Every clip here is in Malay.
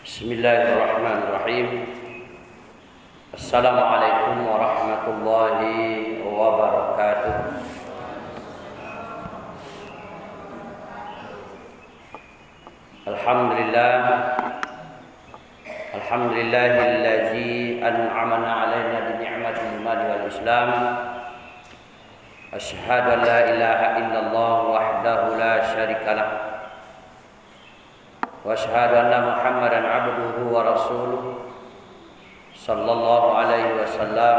Bismillahirrahmanirrahim. Assalamualaikum warahmatullahi wabarakatuh. Alhamdulillahillazi an'amana 'alaina bi ni'matil iman wal islam. Asyhadu an la ilaha illallah wahdahu la syarikalah. Wa asyhadu anna Muhammadan 'abduhu wa rasuluh sallallahu alaihi wasallam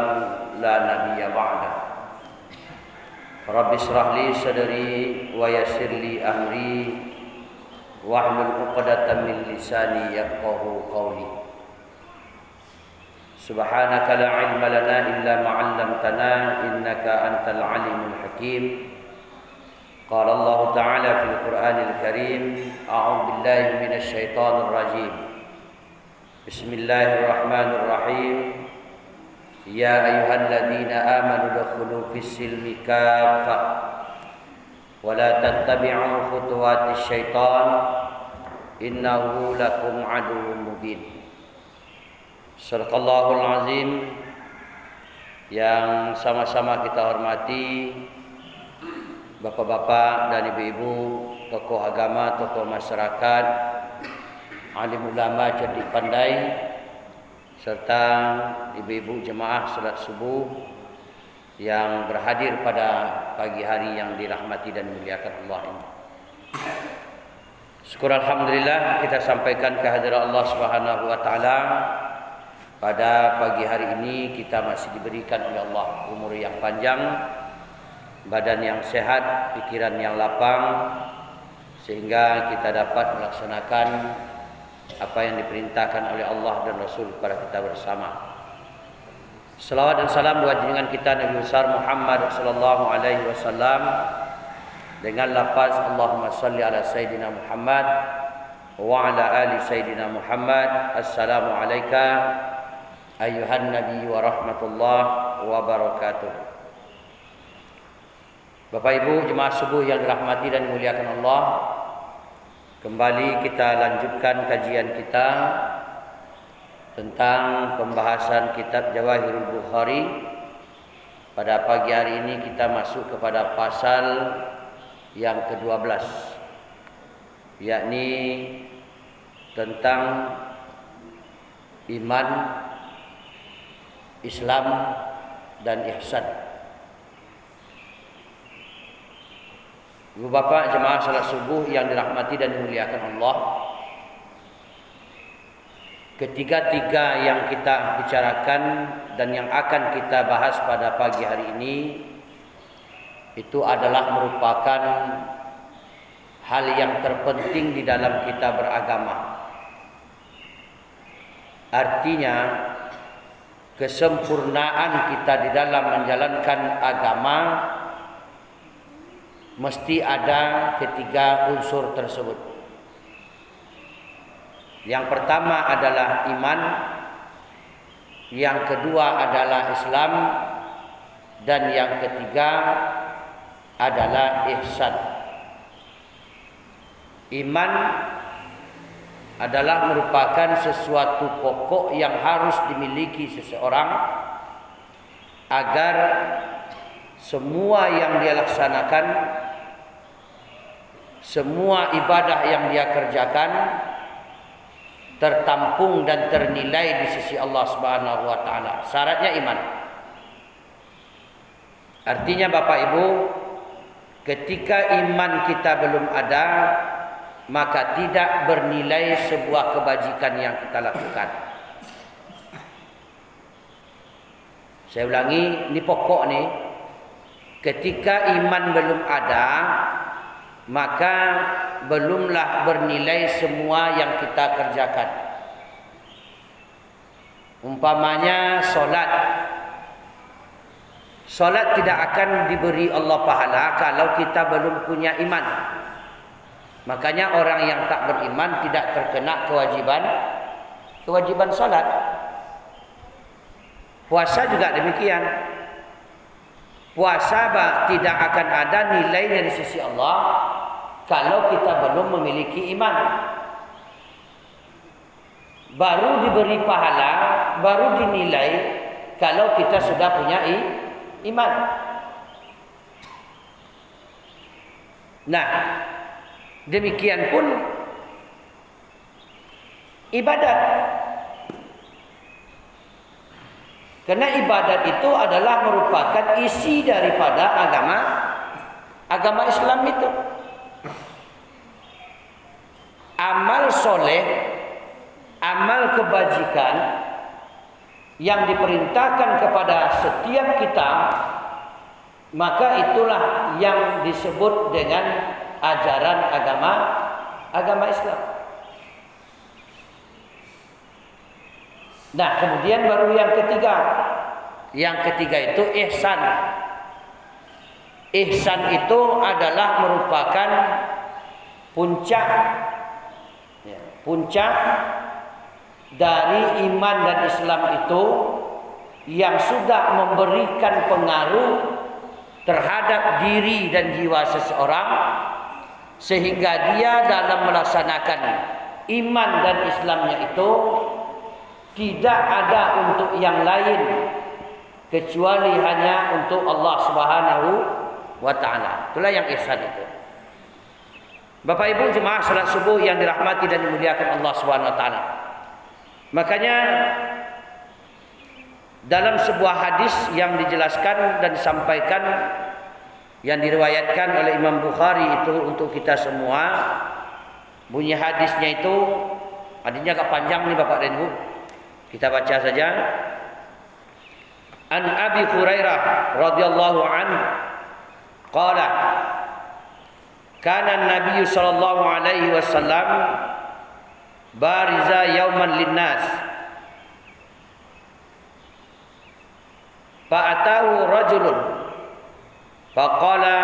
la nabiyya ba'da. Rabbi shrah li sadri wa yassir li amri wahlul 'uqdatam min lisani yafqahu qawli. Subhanaka la 'ilma lana illa ma 'allamtana innaka antal 'alimul hakim. Qala Allah Ta'ala fil Qur'anil Karim, a'udzu billahi minasy syaithanir rajim. Bismillahirrahmanirrahim. Ya ayyuhalladzina amanu dukhulu fis-silmi kaffah wa la tattabi'u khutuwatis syaitan innahu lakum 'aduwwun mubin. Shadaqallahul azim. Yang sama-sama kita hormati bapak-bapak dan ibu-ibu, tokoh agama, tokoh masyarakat, alim ulama cerdik pandai, serta ibu-ibu jemaah salat subuh yang berhadir pada pagi hari yang dirahmati dan dimuliakan Allah ini. Syukur alhamdulillah kita sampaikan kehadiran Allah Subhanahu wa taala. Pada pagi hari ini kita masih diberikan oleh Allah umur yang panjang, badan yang sehat, pikiran yang lapang, sehingga kita dapat melaksanakan apa yang diperintahkan oleh Allah dan Rasul kepada kita bersama. Salawat dan salam buat junjungan kita Nabi besar Muhammad sallallahu alaihi wasallam dengan lafaz Allahumma salli ala sayyidina Muhammad wa ala ali sayyidina Muhammad. Assalamu alayka ayuhan nabi wa rahmatullah wa barakatuh. Bapak Ibu jemaah subuh yang dirahmati dan dimuliakan Allah, kembali kita lanjutkan kajian kita tentang pembahasan kitab Jawahirul Bukhari. Pada pagi hari ini kita masuk kepada pasal yang ke-12, yakni tentang iman, Islam dan ihsan. Ibu bapak jemaah salat subuh yang dirahmati dan dimuliakan Allah, ketiga-tiga yang kita bicarakan dan yang akan kita bahas pada pagi hari ini itu adalah merupakan hal yang terpenting di dalam kita beragama. Artinya kesempurnaan kita di dalam menjalankan agama mesti ada ketiga unsur tersebut. Yang pertama adalah iman, yang kedua adalah Islam, dan yang ketiga adalah ihsan. Iman adalah merupakan sesuatu pokok yang harus dimiliki seseorang agar semua yang dia laksanakan, semua ibadah yang dia kerjakan tertampung dan ternilai di sisi Allah Subhanahu wa taala. Syaratnya iman. Artinya Bapak Ibu, ketika iman kita belum ada, maka tidak bernilai sebuah kebajikan yang kita lakukan. Saya ulangi, ini pokok nih. Ketika iman belum ada, maka belumlah bernilai semua yang kita kerjakan. Umpamanya solat. Solat tidak akan diberi Allah pahala kalau kita belum punya iman. Makanya orang yang tak beriman tidak terkena kewajiban salat. Puasa juga demikian. Puasa tidak akan ada nilainya di sisi Allah kalau kita belum memiliki iman. baru diberi pahala, baru dinilai kalau kita sudah punya iman. Nah, demikian pun ibadat. Karena ibadat itu adalah merupakan isi daripada agama Islam itu. Amal soleh, amal kebajikan yang diperintahkan kepada setiap kita, maka itulah yang disebut dengan ajaran agama Islam. Nah, kemudian baru yang ketiga. Yang ketiga itu ihsan. Ihsan itu adalah merupakan puncak dari iman dan Islam itu, yang sudah memberikan pengaruh terhadap diri dan jiwa seseorang, sehingga dia dalam melaksanakan iman dan Islamnya itu tidak ada untuk yang lain kecuali hanya untuk Allah Subhanahu wa taala. Itulah yang ihsan itu. Bapak Ibu jemaah salat subuh yang dirahmati dan dimuliakan Allah Subhanahu wa taala. Makanya dalam sebuah hadis yang dijelaskan dan disampaikan, yang diriwayatkan oleh Imam Bukhari itu untuk kita semua, bunyi hadisnya itu, hadisnya agak panjang nih Bapak dan Ibu. Kita baca saja. An Abi Hurairah radhiyallahu anhu qala kana an-nabiy sallallahu alaihi wasallam bariza yauman linnas fa'atahu rajulun faqala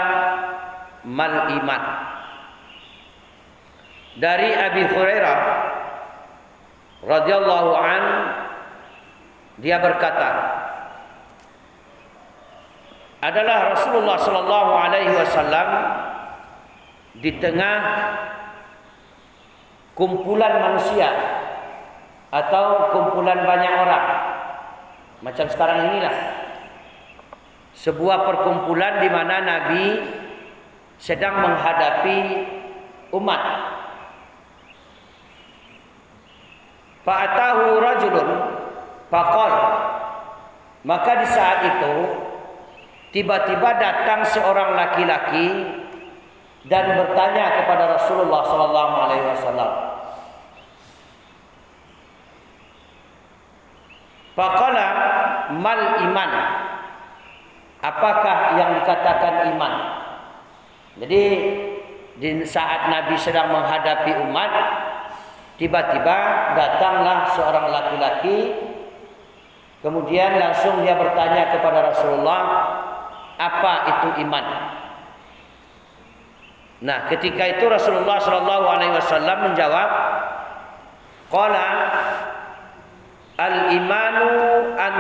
mal iman. Dari Abi Hurairah radhiyallahu an, dia berkata, adalah Rasulullah sallallahu alaihi wasallam di tengah kumpulan manusia atau kumpulan banyak orang, macam sekarang inilah, sebuah perkumpulan di mana Nabi sedang menghadapi umat. Fa'atahu rajulun faqal, maka di saat itu tiba-tiba datang seorang laki-laki dan bertanya kepada Rasulullah sallallahu alaihi wasallam. Faqala mal iman, apakah yang dikatakan iman? Jadi di saat Nabi sedang menghadapi umat, tiba-tiba datanglah seorang laki-laki, kemudian langsung dia bertanya kepada Rasulullah, apa itu iman? Nah, ketika itu Rasulullah sallallahu alaihi wasallam menjawab, qala al-imanu an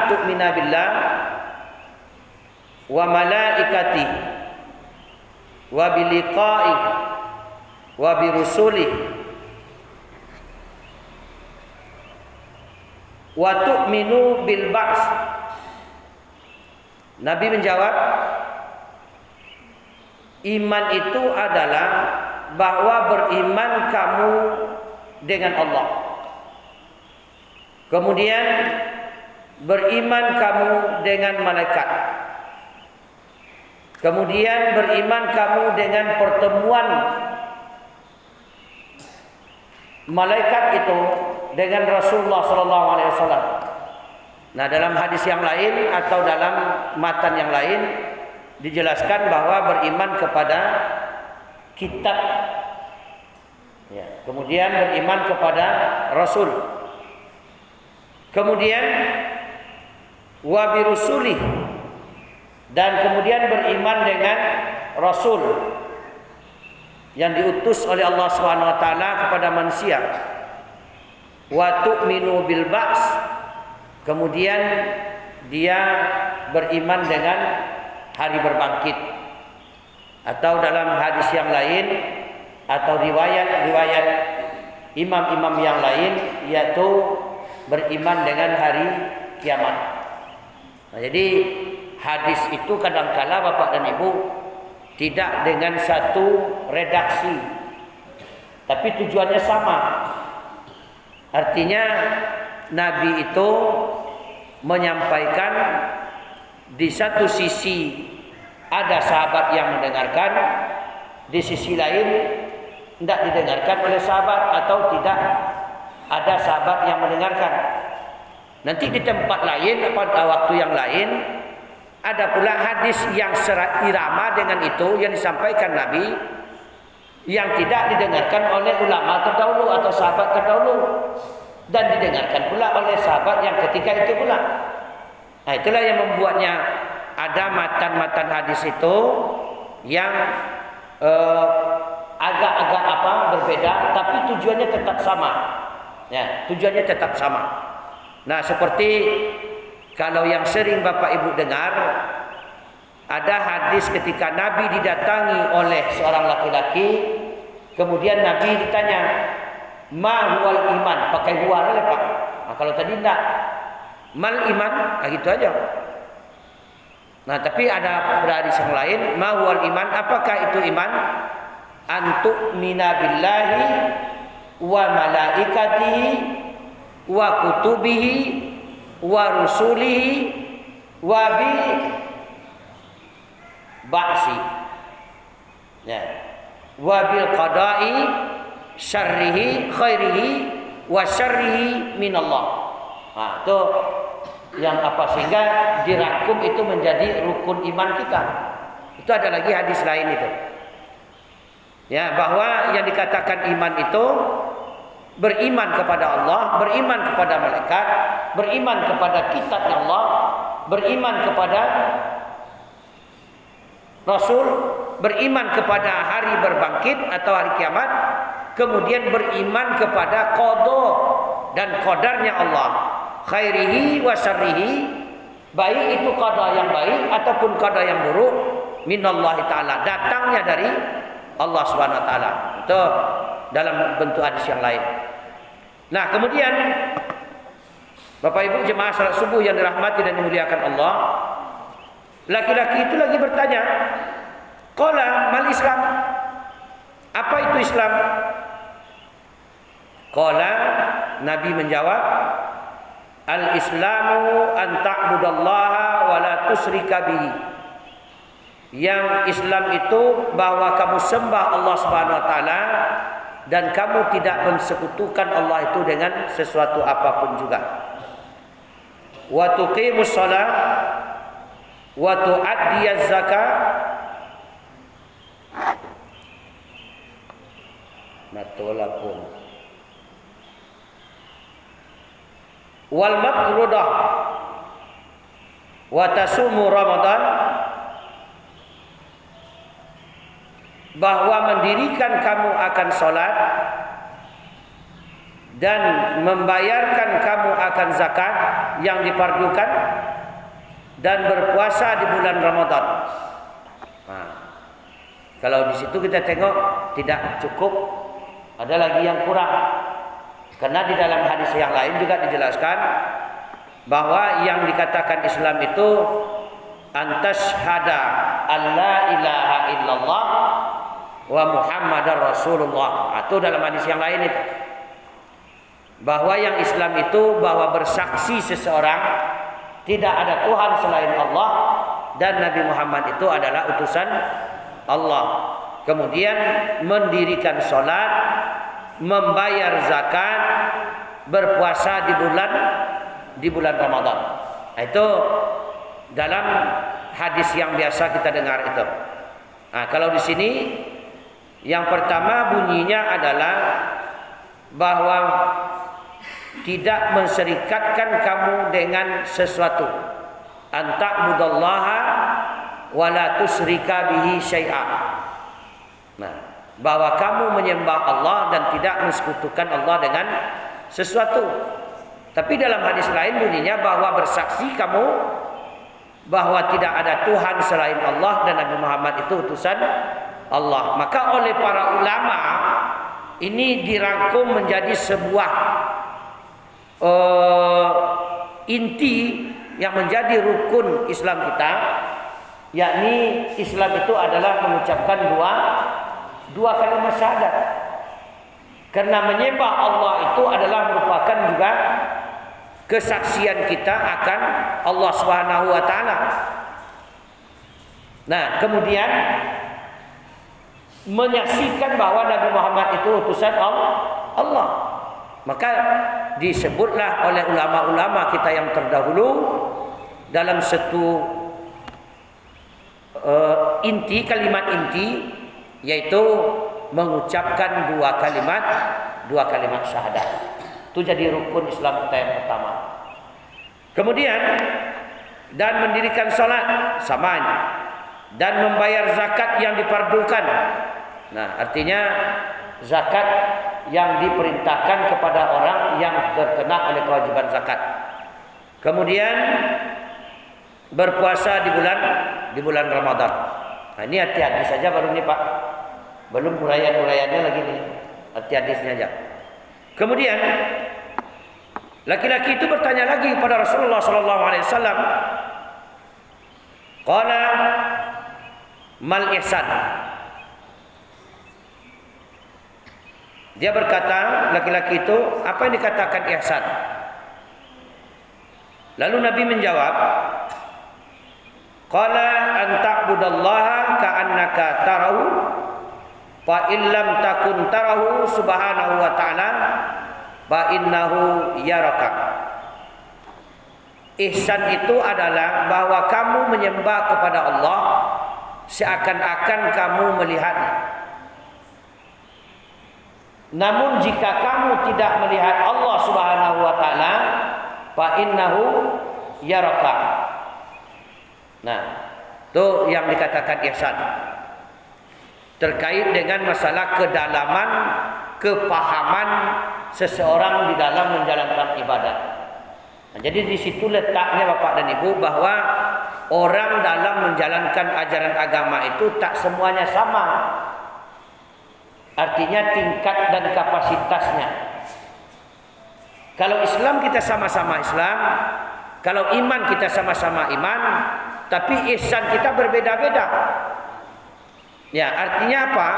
tu'mina billah wa malaikatihi wa biliqa'ihi wa birusulihi wa tu'minu bil ba's. Nabi menjawab, iman itu adalah bahwa beriman kamu dengan Allah, kemudian beriman kamu dengan malaikat, kemudian beriman kamu dengan pertemuan malaikat itu dengan Rasulullah sallallahu alaihi wasallam. Nah, dalam hadis yang lain atau dalam matan yang lain dijelaskan bahwa beriman kepada kitab, ya, kemudian beriman kepada Rasul, kemudian wa birusuli, dan kemudian beriman dengan Rasul yang diutus oleh Allah Subhanahu wa taala kepada manusia. Wa tu'minu bil ba's, kemudian dia beriman dengan hari berbangkit, atau dalam hadis yang lain atau riwayat-riwayat imam-imam yang lain, yaitu beriman dengan hari kiamat. Nah, jadi hadis itu kadangkala Bapak dan Ibu tidak dengan satu redaksi, tapi tujuannya sama. Artinya Nabi itu menyampaikan di satu sisi ada sahabat yang mendengarkan, di sisi lain tidak didengarkan oleh sahabat atau tidak ada sahabat yang mendengarkan. Nanti di tempat lain pada waktu yang lain ada pula hadis yang seirama dengan itu yang disampaikan Nabi yang tidak didengarkan oleh ulama terdahulu atau sahabat terdahulu dan didengarkan pula oleh sahabat yang ketika itu pula. Nah, itulah yang membuatnya ada matan-matan hadis itu yang agak-agak berbeda, tapi tujuannya tetap sama. Ya, tujuannya tetap sama. Nah, seperti kalau yang sering Bapak Ibu dengar, ada hadis ketika Nabi didatangi oleh seorang laki-laki, kemudian Nabi ditanya, "Ma huwal iman?" Pakai huwa lah, Pak. Nah, kalau tadi enggak, mal iman, nah gitu aja. Nah, tapi ada hadis yang lain, "Ma huwal iman?" Apakah itu iman? Antu'mina billahi wa malaikatihi wa kutubihi wa rusulihi wa bi ba'si, ya, wa bil qada'i syarrihi khairihi wa syarrihi minallah. Nah, itu yang sehingga dirangkum itu menjadi rukun iman kita. Itu ada lagi hadis lain itu. Ya, bahwa yang dikatakan iman itu beriman kepada Allah, beriman kepada malaikat, beriman kepada kitab Allah, beriman kepada Rasul, beriman kepada hari berbangkit atau hari kiamat, kemudian beriman kepada qada dan qadarnya Allah, khairihi wa syarrihi, baik itu qada yang baik ataupun qada yang buruk, minallahi taala, datangnya dari Allah Subhanahu wa taala. Itu dalam bentuk hadis yang lain. Nah, kemudian Bapak Ibu jemaah salat subuh yang dirahmati dan dimuliakan Allah, laki-laki itu lagi bertanya, "Qala mal Islam?" Apa itu Islam? Qala, Nabi menjawab, "Al-Islamu an ta'budallaha wa la tusyrika bihi." Yang Islam itu bahwa kamu sembah Allah Subhanahu wa taala dan kamu tidak mensekutukan Allah itu dengan sesuatu apapun juga. Wa tuqimus shalah wa tu'addiyaz zakat. Matulapun. Wal maqrudah wa tasumu Ramadan, bahwa mendirikan kamu akan sholat dan membayarkan kamu akan zakat yang difardukan dan berpuasa di bulan Ramadan. Nah, kalau di situ kita tengok tidak cukup, ada lagi yang kurang. Karena di dalam hadis yang lain juga dijelaskan bahwa yang dikatakan Islam itu antashhada alla ilaha illallah wa Muhammadar Rasulullah. Itu dalam hadis yang lain itu. Bahwa yang Islam itu bahwa bersaksi seseorang tidak ada Tuhan selain Allah dan Nabi Muhammad itu adalah utusan Allah. Kemudian mendirikan sholat, membayar zakat, berpuasa di bulan Ramadan. Nah, itu dalam hadis yang biasa kita dengar itu. Nah, kalau di sini yang pertama bunyinya adalah bahwa tidak menserikatkan kamu dengan sesuatu. Anta'budallaha wa la tusyrika bihi syai'a. Nah, bahwa kamu menyembah Allah dan tidak mensekutukan Allah dengan sesuatu. Tapi dalam hadis lain bunyinya bahwa bersaksi kamu bahwa tidak ada Tuhan selain Allah dan Nabi Muhammad itu utusan Allah. Maka oleh para ulama ini dirangkum menjadi sebuah inti yang menjadi rukun Islam kita, yakni Islam itu adalah mengucapkan dua kalimat syahadat. Karena menyembah Allah itu adalah merupakan juga kesaksian kita akan Allah Subhanahu wa taala. Nah, kemudian menyaksikan bahwa Nabi Muhammad itu utusan Allah. Maka disebutlah oleh ulama-ulama kita yang terdahulu dalam satu kalimat inti, yaitu mengucapkan dua kalimat syahadat. Itu jadi rukun Islam kita yang pertama. Kemudian dan mendirikan salat samanya, dan membayar zakat yang difardukan. Nah, artinya zakat yang diperintahkan kepada orang yang terkena oleh kewajiban zakat. Kemudian berpuasa di bulan Ramadan. Nah, ini hati-hati saja baru ini Pak. Belum urayan-urayannya lagi nih. Hati-hatinya aja. Kemudian laki-laki itu bertanya lagi kepada Rasulullah sallallahu alaihi wasallam. Qala mal ihsan. Dia berkata, laki-laki itu, apa yang dikatakan ihsan? Lalu Nabi menjawab, qala an ta'budallaha ka'annaka tarahu fa illam takun tarahu subhanahu wa ta'ala fa innahu yaraka. Ihsan itu adalah bahwa kamu menyembah kepada Allah seakan-akan kamu melihatnya. Namun jika kamu tidak melihat Allah Subhanahu wa taala, fa innahu yaraka. Nah, itu yang dikatakan ihsan. Terkait dengan masalah kedalaman kepahaman seseorang di dalam menjalankan ibadah. Nah, jadi di situ letaknya Bapak dan Ibu, bahwa orang dalam menjalankan ajaran agama itu tak semuanya sama. Artinya tingkat dan kapasitasnya. Kalau Islam kita sama-sama Islam, kalau iman kita sama-sama iman, tapi ihsan kita berbeda-beda. Ya, artinya apa?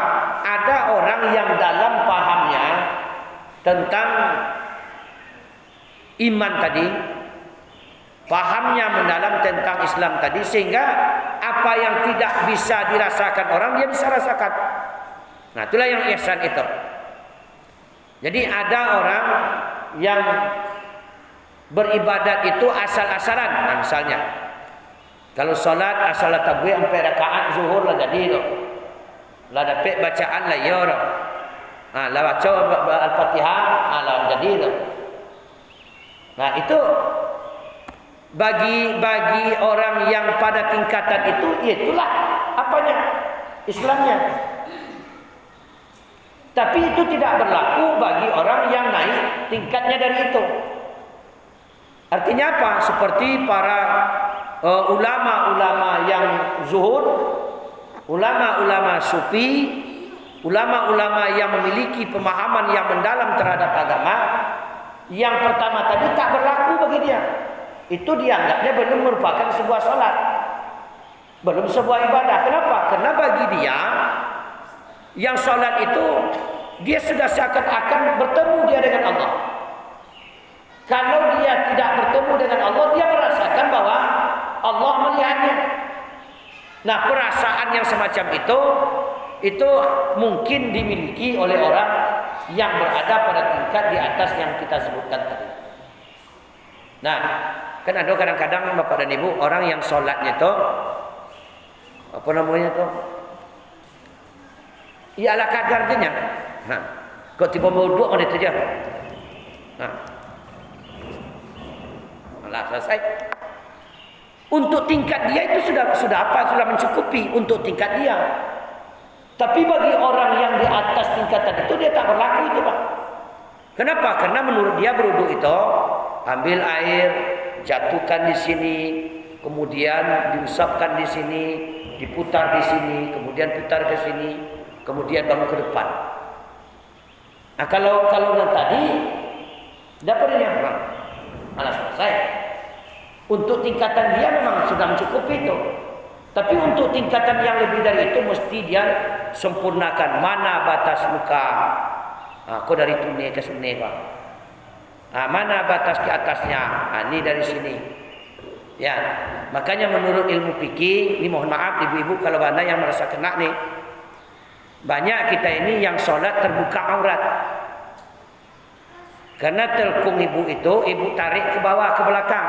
Ada orang yang dalam pahamnya tentang iman tadi, pahamnya mendalam tentang Islam tadi, sehingga apa yang tidak bisa dirasakan orang dia bisa rasakan. Nah, itulah yang ihsan itu. Jadi ada orang yang beribadat itu asal-asalan. Nah, misalnya kalau salat asal takbir sampai rakaat zuhur lah jadi itu. Lah dapat bacaan lah ya orang. Ah, lah baca Al-Fatihah, lah jadi itu. Nah, itu bagi orang yang pada tingkatan itu, itulah apanya? Islamnya. Tapi itu tidak berlaku bagi orang yang naik tingkatnya dari itu. Artinya apa? Seperti para ulama-ulama yang zuhud, ulama-ulama sufi, ulama-ulama yang memiliki pemahaman yang mendalam terhadap agama, yang pertama tadi tak berlaku bagi dia. Itu dianggapnya belum merupakan sebuah salat, belum sebuah ibadah. Kenapa? Karena bagi dia yang salat itu dia sudah seakan-akan bertemu dia dengan Allah. Kalau dia tidak bertemu dengan Allah, dia merasakan bahwa Allah melihatnya. Nah, perasaan yang semacam itu mungkin dimiliki oleh orang yang berada pada tingkat di atas yang kita sebutkan tadi. Nah, kan ada kadang-kadang Bapak dan Ibu orang yang sholatnya itu apa namanya itu? Ya ala kadarnya. Nah, kok tiba mau dua orang itu aja. Nah, malah selesai. Untuk tingkat dia itu sudah apa? Sudah mencukupi untuk tingkat dia. Tapi bagi orang yang di atas tingkatan itu dia tak berlaku itu, Pak. Kenapa? Karena menurut dia berwudu itu ambil air, jatuhkan di sini, kemudian diusapkan di sini, diputar di sini, kemudian putar ke sini, kemudian baru ke depan. Nah, kalau yang tadi dapat yang malah selesai. Untuk tingkatan dia memang sudah mencukupi itu. Tapi untuk tingkatan yang lebih dari itu mesti dia sempurnakan mana batas muka. Kau dari tunai ke sini, Pak. Mana batas ke atasnya? Ini dari sini. Ya, makanya menurut ilmu fikih, ini mohon maaf ibu-ibu kalau anda yang merasa kena nih. Banyak kita ini yang sholat terbuka aurat. Karena telkung ibu itu, ibu tarik ke bawah, ke belakang.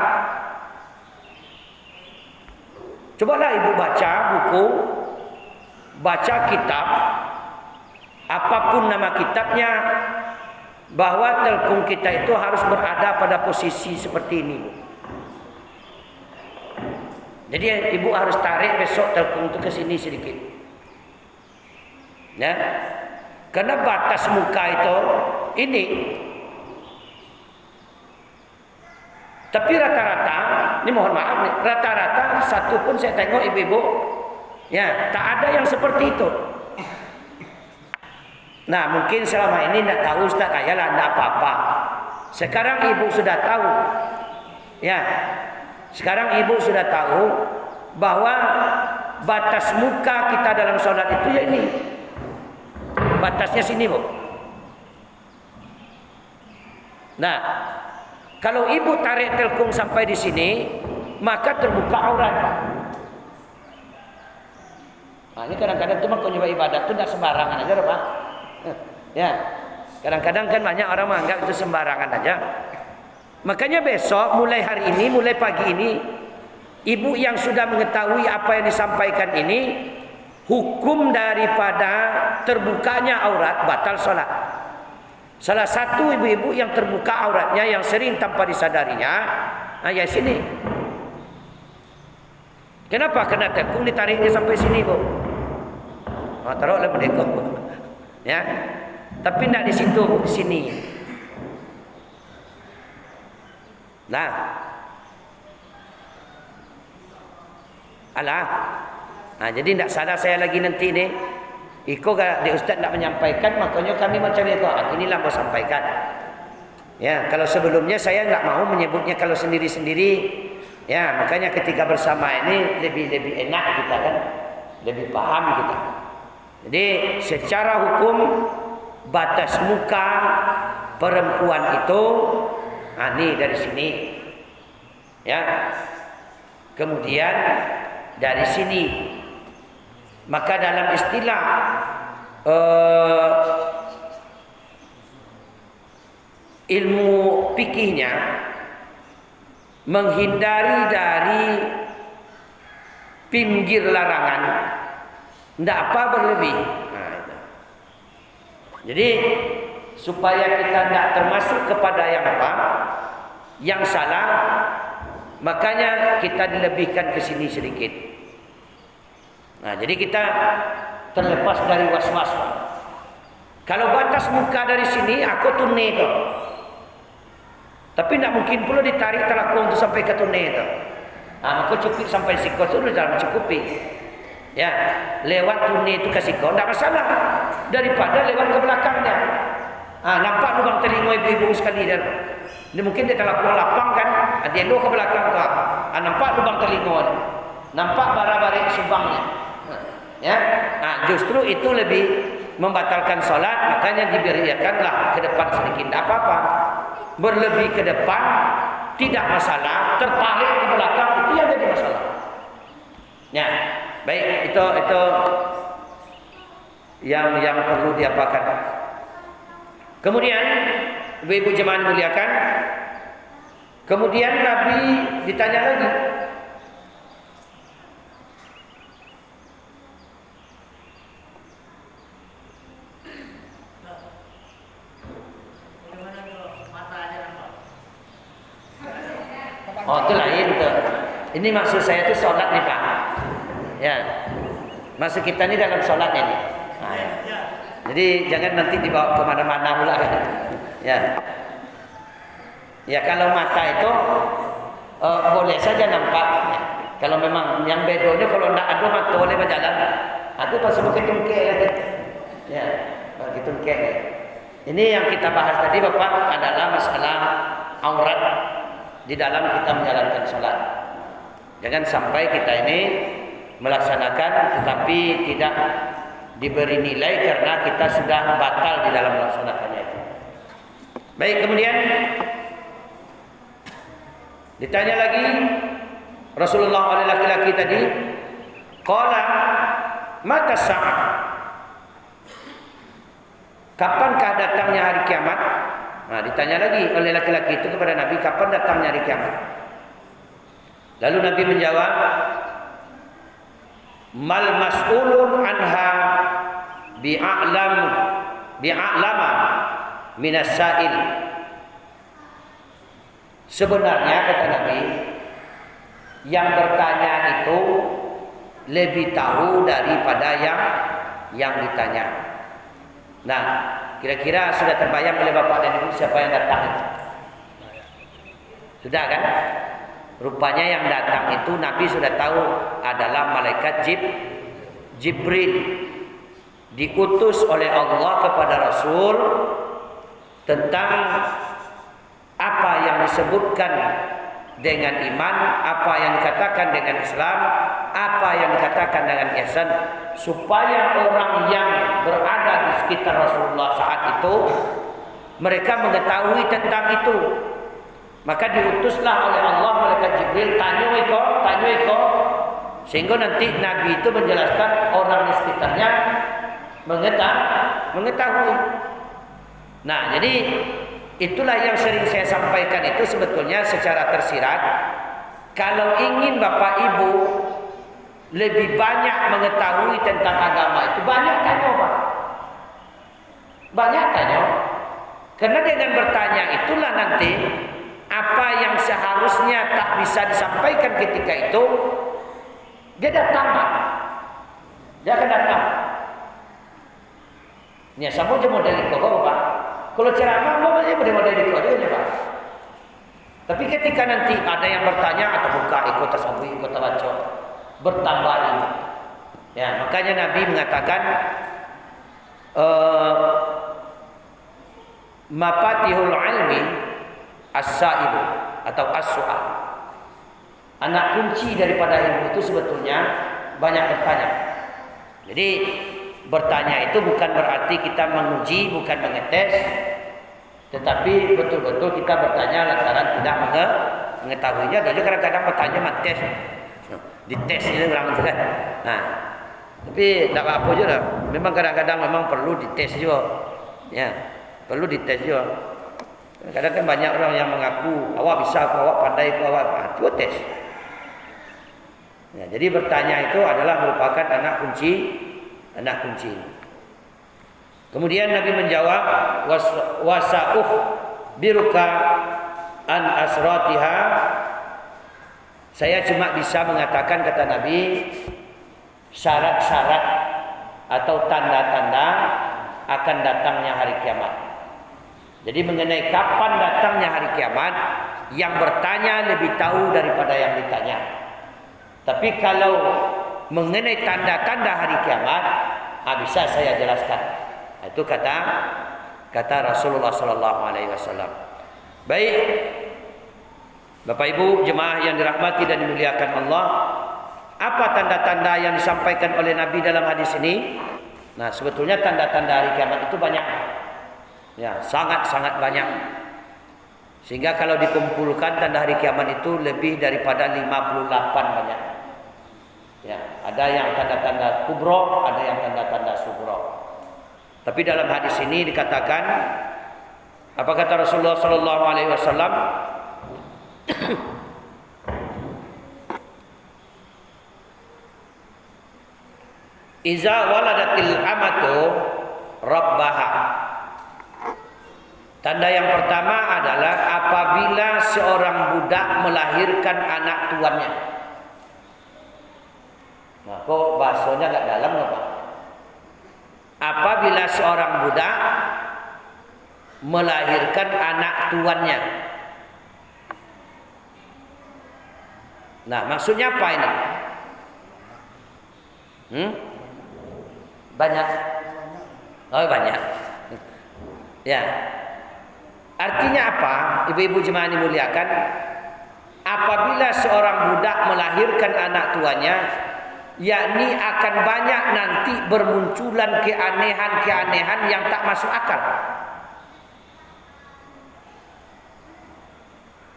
Cobalah ibu baca buku, baca kitab, apapun nama kitabnya, bahwa telkung kita itu harus berada pada posisi seperti ini. Jadi ibu harus tarik besok telkung itu ke sini sedikit. Ya. Karena batas muka itu ini. Tapi rata-rata, ini mohon maaf nih, rata-rata satu pun saya tengok ibu-ibu, ya tak ada yang seperti itu. Nah mungkin selama ini tidak tahu Ustaz, ayalah tidak apa-apa. Sekarang ibu sudah tahu, ya. Sekarang ibu sudah tahu bahwa batas muka kita dalam sholat itu ya ini, batasnya sini bu. Nah. Kalau ibu tarik telkung sampai di sini, maka terbuka aurat. Nah, ini kadang-kadang tuh kalau nyoba ibadat tuh tidak sembarangan aja, Pak. Ya, kadang-kadang kan banyak orang menganggap itu sembarangan aja. Makanya besok, mulai hari ini, mulai pagi ini, ibu yang sudah mengetahui apa yang disampaikan ini, hukum daripada terbukanya aurat batal sholat. Salah satu ibu-ibu yang terbuka auratnya yang sering tanpa disadarinya, ya sini. Kenapa? Karena telkung ditariknya sampai sini, Bu. Taruhlah mereka, Bu. Ya. Tapi tidak di situ, Bu, di sini. Nah. Alah. Nah, jadi tidak salah saya lagi nanti nih. Iko di Ustaz nak menyampaikan, makanya kami macam itu. Inilah mau sampaikan. Ya, kalau sebelumnya saya nggak mau menyebutnya kalau sendiri-sendiri. Ya, makanya ketika bersama ini lebih enak kita kan, lebih paham kita. Jadi secara hukum batas muka perempuan itu, ini dari sini. Ya. Kemudian dari sini. Maka dalam istilah ilmu fikihnya menghindari dari pinggir larangan, tidak apa berlebih. Nah, itu. Jadi supaya kita tidak termasuk kepada yang apa, yang salah, makanya kita dilebihkan ke sini sedikit. Nah, jadi kita terlepas dari was-was. Kalau batas muka dari sini, aku tunai kok. Tapi tidak mungkin pula ditarik telakung itu sampai ke tunai itu. Nah, aku cukup sampai siko itu sudah mencukupi. Ya, lewat tunai itu ke siko, tidak masalah. Daripada lewat ke belakangnya. Nampak lubang telinga ibu-ibu sekali dan ini mungkin dia telakung lapang kan, dia ke belakang tu. Nampak lubang telinga, nampak bara-bara subangnya. Ya, justru itu lebih membatalkan sholat, makanya diberiakanlah ke depan sedikit, tidak apa-apa. Berlebih ke depan tidak masalah, tertarik ke belakang itu yang jadi masalah. Ya, baik itu yang perlu diapakan. Kemudian ibu-ibu jemaah muliakan, kemudian Nabi ditanya lagi. Oh, itu lain tuh. Ini maksud saya itu sholat nih Pak. Ya, maksud kita ini dalam sholat ini. Nah, ya. Jadi jangan nanti dibawa kemana-mana pula. Ya, ya kalau mata itu boleh saja nampak. Ya. Kalau memang yang bedonya kalau tidak ada mata boleh berjalan. Itu pas begitu tungkek. Ya, begitu tungkek. Ini yang kita bahas tadi Bapak adalah masalah aurat di dalam kita menjalankan sholat. Jangan sampai kita ini melaksanakan tetapi tidak diberi nilai karena kita sudah batal di dalam melaksanakannya itu. Baik, kemudian ditanya lagi Rasulullah oleh laki-laki tadi, qala mata sa'ah, kapankah datangnya hari kiamat? Nah, ditanya lagi oleh laki-laki itu kepada Nabi, kapan datangnya hari kiamat? Lalu Nabi menjawab, mal mas'ulun anha bi'a'lama minas sa'il. Sebenarnya kata Nabi, yang bertanya itu lebih tahu daripada yang ditanya. Nah, kira-kira sudah terbayang oleh Bapak dan Ibu siapa yang datang itu? Sudah kan? Rupanya yang datang itu Nabi sudah tahu adalah malaikat Jibril, diutus oleh Allah kepada Rasul tentang apa yang disebutkan dengan iman, apa yang dikatakan dengan Islam, apa yang dikatakan dengan ihsan, supaya orang yang berada di sekitar Rasulullah saat itu mereka mengetahui tentang itu. Maka diutuslah oleh Allah malaikat Jibril, tanya iko, sehingga nanti Nabi itu menjelaskan orang di sekitarnya mengetahui. Nah, jadi itulah yang sering saya sampaikan itu sebetulnya secara tersirat. Kalau ingin Bapak Ibu lebih banyak mengetahui tentang agama itu, banyak tanya Pak. Banyak tanya. Karena dengan bertanya itulah nanti apa yang seharusnya tak bisa disampaikan ketika itu, dia datang Pak. Dia akan datang. Ini sama je model itu Pak. Kalau ceramah mau aja model itu aja Pak. Tapi ketika nanti ada yang bertanya atau buka ikut tasawuf, ikut tawaco, bertambah ini. Ya, makanya Nabi mengatakan mafatihul ilmi as-sa'ilu atau as-su'al. Anak kunci daripada ilmu itu sebetulnya banyak bertanya. Jadi bertanya itu bukan berarti kita menguji, bukan mengetes, tetapi betul-betul kita bertanya lantaran tidak mengetahuinya. Dan kadang-kadang bertanya mentes, dites ini orang kan. Nah, tapi tidak apa-apa juga. Memang kadang-kadang memang perlu dites juga, ya, perlu dites juga. Kadang kan banyak orang yang mengaku awak bisa, awak pandai, awak coba tes. Ya, jadi bertanya itu adalah merupakan anak kunci. Kemudian Nabi menjawab, wasauh biruka an asratiha. Saya cuma bisa mengatakan, kata Nabi, syarat-syarat atau tanda-tanda akan datangnya hari kiamat. Jadi mengenai kapan datangnya hari kiamat, yang bertanya lebih tahu daripada yang ditanya. Tapi kalau mengenai tanda-tanda hari kiamat, bisa saya jelaskan. Itu kata Rasulullah sallallahu alaihi wasallam. Baik, Bapak Ibu jemaah yang dirahmati dan dimuliakan Allah, apa tanda-tanda yang disampaikan oleh Nabi dalam hadis ini? Nah, sebetulnya tanda-tanda hari kiamat itu banyak. Ya, sangat-sangat banyak. Sehingga kalau dikumpulkan tanda hari kiamat itu lebih daripada 58 banyak. Ya, ada yang tanda-tanda kubro, ada yang tanda-tanda sugro. Tapi dalam hadis ini dikatakan, apa kata Rasulullah sallallahu alaihi wasallam? Iza waladatil amatu rabbaha. Tanda yang pertama adalah apabila seorang budak melahirkan anak tuannya. Nah, kok bahasanya agak dalam nggak Pak? Apabila seorang budak melahirkan anak tuannya. Nah, maksudnya apa ini? Banyak. Oh, banyak. Ya. Artinya apa? Ibu-ibu jemaah yang dimuliakan, apabila seorang budak melahirkan anak tuanya, yakni akan banyak nanti bermunculan keanehan-keanehan yang tak masuk akal.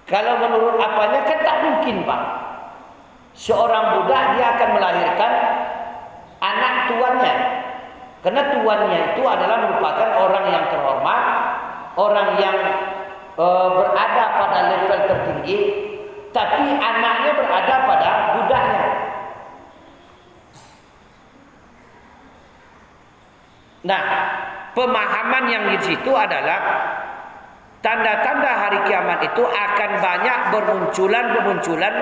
Kalau menurut apanya kan tak mungkin, Pak. Seorang budak dia akan melahirkan anak tuannya. Karena tuannya itu adalah merupakan orang yang terhormat, orang yang berada pada level tertinggi, tapi anaknya berada pada budaknya. Nah, pemahaman yang di situ adalah tanda-tanda hari kiamat itu akan banyak bermunculan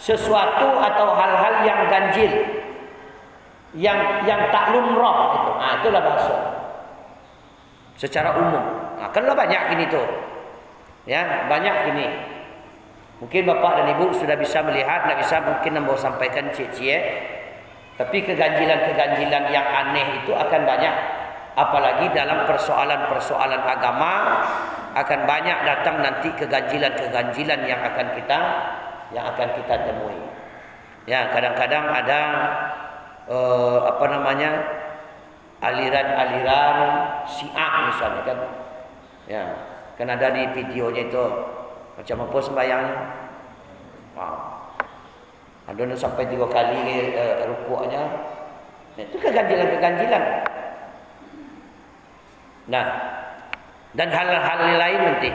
sesuatu atau hal-hal yang ganjil, yang tak lumrah itu. Nah, itulah bahasa secara umum. Nah, kan banyak gini tuh. Ya, banyak gini. Mungkin Bapak dan Ibu sudah bisa melihat, tidak bisa mungkin mau sampaikan cie-cie. Tapi keganjilan-keganjilan yang aneh itu akan banyak. Apalagi dalam persoalan-persoalan agama akan banyak datang nanti keganjilan-keganjilan yang akan kita temui. Ya, kadang-kadang ada aliran-aliran Syiah misalnya kan. Ya, kan ada di videonya itu macam apa sembahyangnya. Wow. Ada sampai 3 kali rukuknya. Itu keganjilan-keganjilan. Nah, dan hal-hal lain nanti.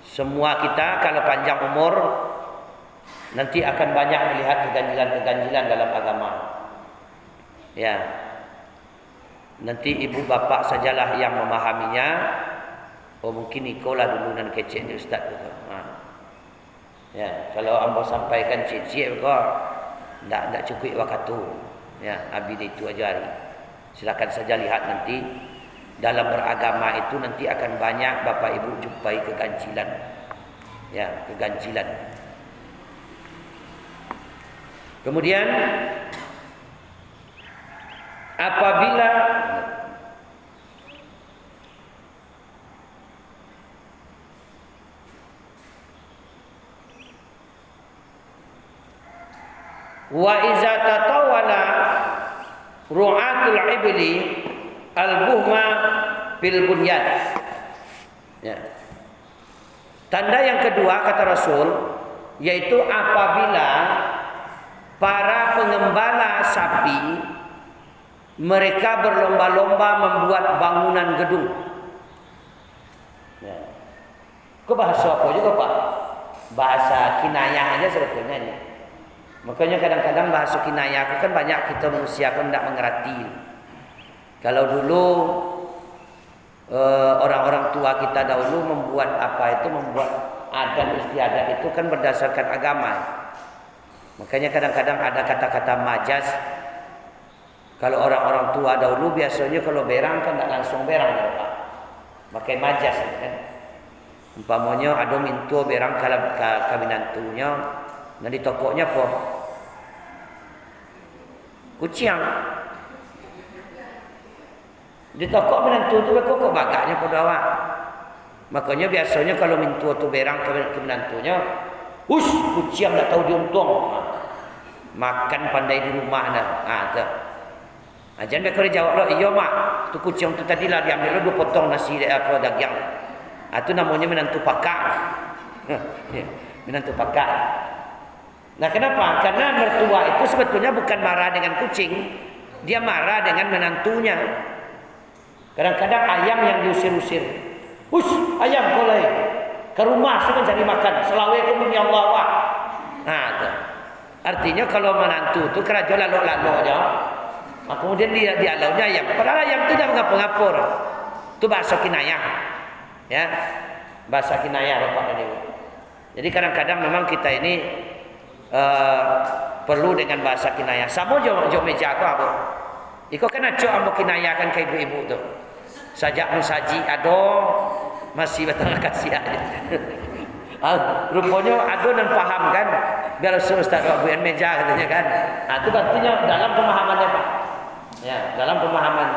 Semua kita kalau panjang umur nanti akan banyak melihat keganjilan-keganjilan dalam agama. Ya. Nanti ibu bapak sajalah yang memahaminya. Oh, mungkin ikolah dulu dan kecek ni ustaz tu. Ya, kalau ambo sampaikan cik-cik kok ndak cukup waktu. Ya, abi itu ajari. Silakan saja lihat nanti dalam beragama itu nanti akan banyak bapak ibu jumpai keganjilan. Ya, keganjilan. Kemudian apabila wa iza tatawala ru'atul ibli al-buhma bil bunyan. Ya. Tanda yang kedua kata Rasul yaitu apabila para pengembala sapi mereka berlomba-lomba membuat bangunan gedung. Ya. Kok bahasa apa juga Pak? Bahasa kinayah aja sebetulnya ini. Makanya kadang-kadang bahasa kinayah itu kan banyak kita manusia pun tidak mengerti. Kalau dulu orang-orang tua kita dahulu membuat adat istiadat itu kan berdasarkan agama. Makanya kadang-kadang ada kata-kata majas. Kalau orang-orang tua dahulu biasanya kalau berang kan tidak langsung berang ya Pak. Pakai majas kan. Umpamanya ada mintu berang kalau kabinantunya, nah di tokonya apa? Kucing. Di toko menantu tu kok bagaknya pada awak. Makanya biasanya kalau mintu tu berang ke menantunya, kucing tak tahu diuntung. Makan pandai di rumah dah. Tu. Jangan mereka jawab lah, iya mak, tu kucing tu tadi lah diambil lah 2 potong nasi daging. Itu namanya menantu pakak. Menantu pakak. Nah kenapa? Karena mertua itu sebetulnya bukan marah dengan kucing, dia marah dengan menantunya. Kadang-kadang ayam yang diusir-usir, ayam kolai ke rumah sudah cari makan, selawe ya Allah wah. Nah, itu. Artinya kalau menantu itu kerajo lalu-lalu aja. Nah, kemudian dia launya ayam. Padahal ayam itu jangan ngapa-ngapur. Itu bahasa kinayah, ya, bahasa kinayah Bapak dan Ibu. Jadi kadang-kadang memang kita ini perlu dengan bahasa kinayah. Sama jo meja aku apa? Iko kan aco ambo kinayah kan ke ibu-ibu tu. Sajak mensaji ado masih batang kasih aja. Rupanya ado dan paham kan. Biar Ustaz buat meja katanya kan. Nah, itu artinya dalam pemahamannya Pak. Ya, dalam pemahaman.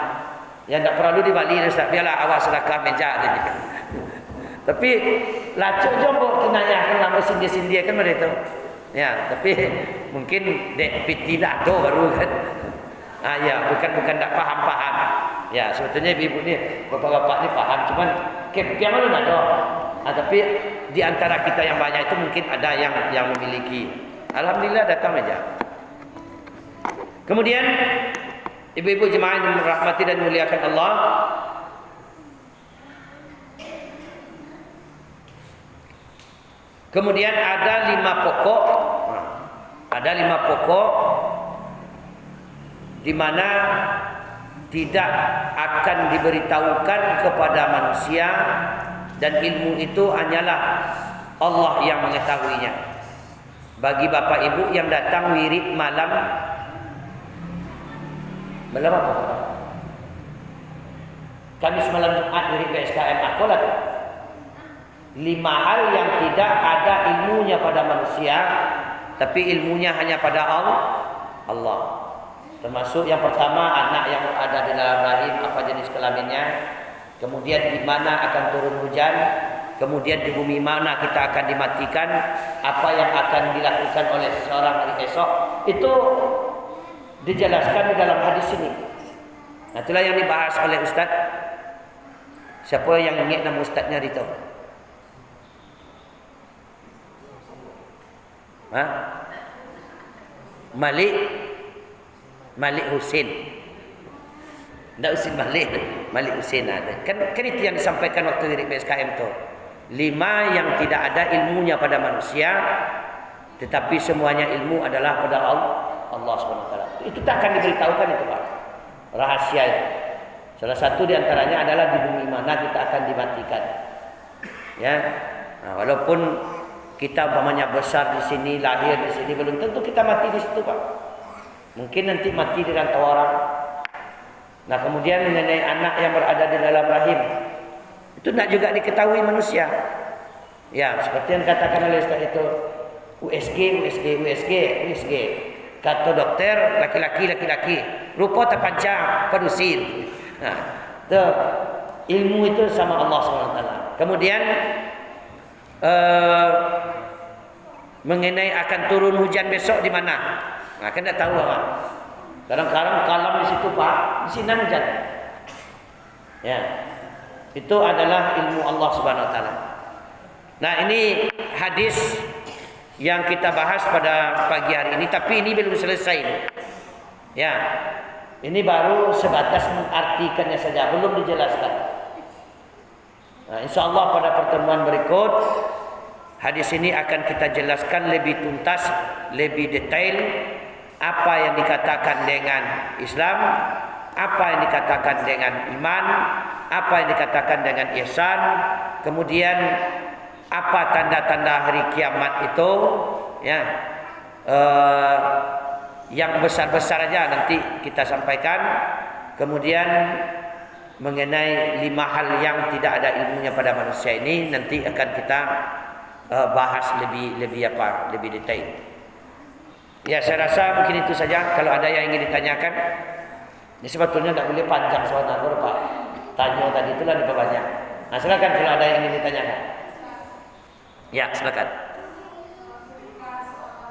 Ya tidak perlu dibalik Ustaz. Biarlah awak sedekah meja dia. Tapi lacuk jombo kenanya kan lama sindir-sindir kan mereka. Ya, tapi mungkin dek tidak do baru kan. Ya, bukan tak paham. Ya, sebetulnya ibu ni bapak-bapak ni paham, cuman yang mana nak do. Tapi di antara kita yang banyak itu mungkin ada yang memiliki. Alhamdulillah datang aja. Kemudian ibu-ibu jemaah yang dirahmati dan muliakan Allah, kemudian ada 5 pokok. Ada 5 pokok di mana tidak akan diberitahukan kepada manusia dan ilmu itu hanyalah Allah yang mengetahuinya. Bagi bapak ibu yang datang wirid malam apa? Kamis malam Jumat wirid PSKM Akolat. 5 hal yang tidak ada ilmunya pada manusia, tapi ilmunya hanya pada Allah. Termasuk yang pertama, anak yang ada di dalam rahim, apa jenis kelaminnya. Kemudian di mana akan turun hujan. Kemudian di bumi mana kita akan dimatikan. Apa yang akan dilakukan oleh seseorang hari esok. Itu dijelaskan di dalam hadis ini. Nah, itulah yang dibahas oleh Ustaz. Siapa yang ingat nama Ustaznya itu? Malik Husin. Tidak Husin Malik Husin ada. Kan itu yang disampaikan waktu di PSKM itu. 5 yang tidak ada ilmunya pada manusia, tetapi semuanya ilmu adalah pada Allah SWT. Itu tak akan diberitahukan itu Pak. Rahasia itu. Salah satu di antaranya adalah di bumi mana kita akan dimatikan. Ya. Nah, walaupun kita umpamanya besar di sini, lahir di sini, belum tentu kita mati di situ Pak. Mungkin nanti mati di rantau orang. Nah, kemudian mengenai anak yang berada di dalam rahim, itu tidak juga diketahui manusia. Ya, seperti yang dikatakan oleh Ustaz itu, USG. Kata dokter, laki-laki, rupa terpancang, pedusir. Nah, itu ilmu itu sama Allah SWT. Kemudian mengenai akan turun hujan besok di mana? Nah, kan tak tahu apa. Kadang-kadang kalam di situ Pak, di sini hujan. Ya. Itu adalah ilmu Allah Subhanahu wa taala. Nah, ini hadis yang kita bahas pada pagi hari ini, tapi ini belum selesai. Ya. Ini baru sebatas mengartikannya saja, belum dijelaskan. Nah, insyaallah pada pertemuan berikut hadis ini akan kita jelaskan lebih tuntas, lebih detail apa yang dikatakan dengan Islam, apa yang dikatakan dengan iman, apa yang dikatakan dengan ihsan, kemudian apa tanda-tanda hari kiamat itu, ya, yang besar-besar aja nanti kita sampaikan. Kemudian mengenai 5 hal yang tidak ada ilmunya pada manusia ini nanti akan kita bahas lebih detail. Ya, saya rasa mungkin itu saja. Kalau ada yang ingin ditanyakan, ini sebetulnya tidak boleh panjang soalnya Pak. Tanya tadi itulah diperbanyak. Nah, silakan kalau ada yang ingin ditanyakan. Ya, silakan.